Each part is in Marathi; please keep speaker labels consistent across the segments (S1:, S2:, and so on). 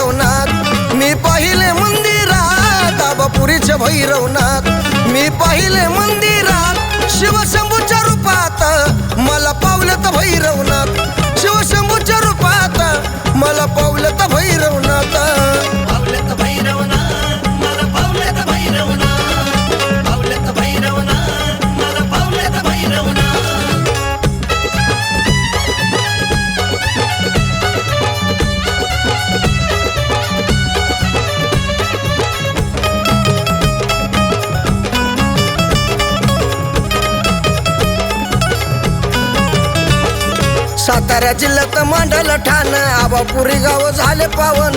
S1: भैरवनाथ मी पाहिले मंदिरात आबापुरीच्या भैरवनाथ मी पाहिले मंदिरात शिवशंभूच्या रूपात मला पावलं तर भैरवनाथ शिवशंभूच्या रूपात मला पावलं तर भैरवनाथ
S2: पावलं तर भैरवनाथ मला पावलं तर भैरवनाथ पावलं तर भैरवनाथ मला पावलं तर भैरवनाथ
S1: सातारा जिल्ह्यात मांडल ठाण आबापुरी गाव झाले पावन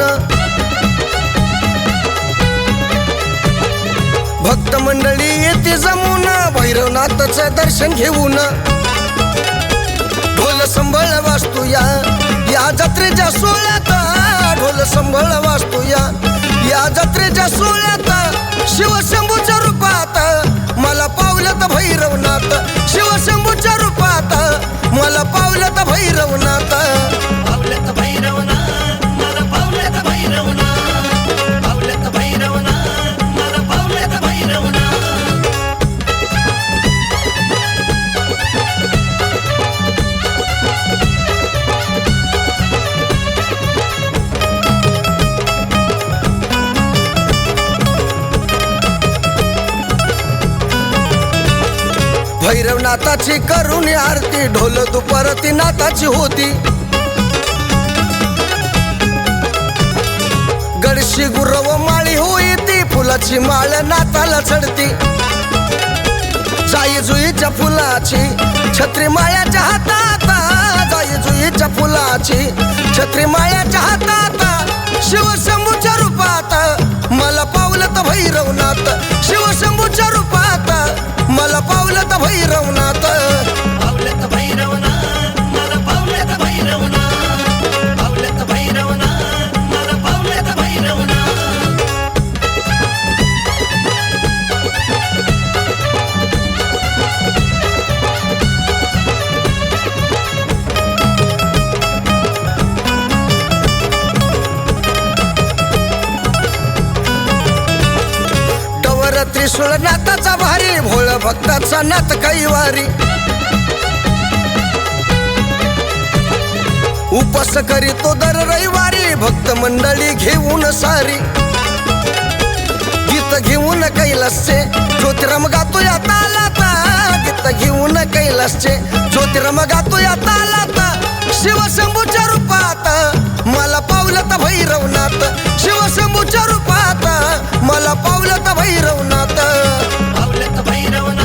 S1: भक्त मंडळी येते जमून भैरवनाथचं दर्शन घेऊन ढोल संबळ वाजतो या जत्रेच्या सोहळ्यात ढोल संबळ वाजतो या जत्रेच्या सोहळ्यात शिवशंभूच्या रूपात मला पावलं तर भैरवनाथ शिवशंभूच्या रूपात मला पावलं तर भैरवनाथ
S2: पावलं तर भैरवनाथ मला पावलं तर भैरवनाथ पावलं तर भैरवनाथ मला पावलं तर भैरवनाथ
S1: भैरवनाथाची करुणी आरती ढोल दुपारती नाथाची होती गडशी गुरव माळी होईती फुलाची माळ नाथाला चढती जाई जुईच्या फुलाची छत्री माळ्याच्या हातात जाई जुईच्या फुलाची छत्री माळ्याच्या हातात शिवशंभूच्या रूपात मला पावलं तर भैरवनाथ शिवशंभूच्या रूपात मला पावलं तर भैरवनाथ
S2: पावलं तर भैरवनाथ मला पावलं तर भैरवनाथ पावलं तर भैरवनाथ मला पावलं तर भैरवनाथ
S1: डवर त्रिशूळ नाथाचा भारी भोळ भक्ताचा नाथ कैवारी उपास करीतो दर रविवारी भक्त मंडळी घेऊन सारी गीत घेऊन कैलासचे ज्योतिराम गातो या तालात गीत घेऊन कैलासचे ज्योतिराम गातो या तालात शिवशंभूच्या रूपात मला पावलं तर भैरवनाथ शिवशंभूच्या रूपात मला पावलं तर भैरवनाथ
S2: पावलं तर भैरवनाथ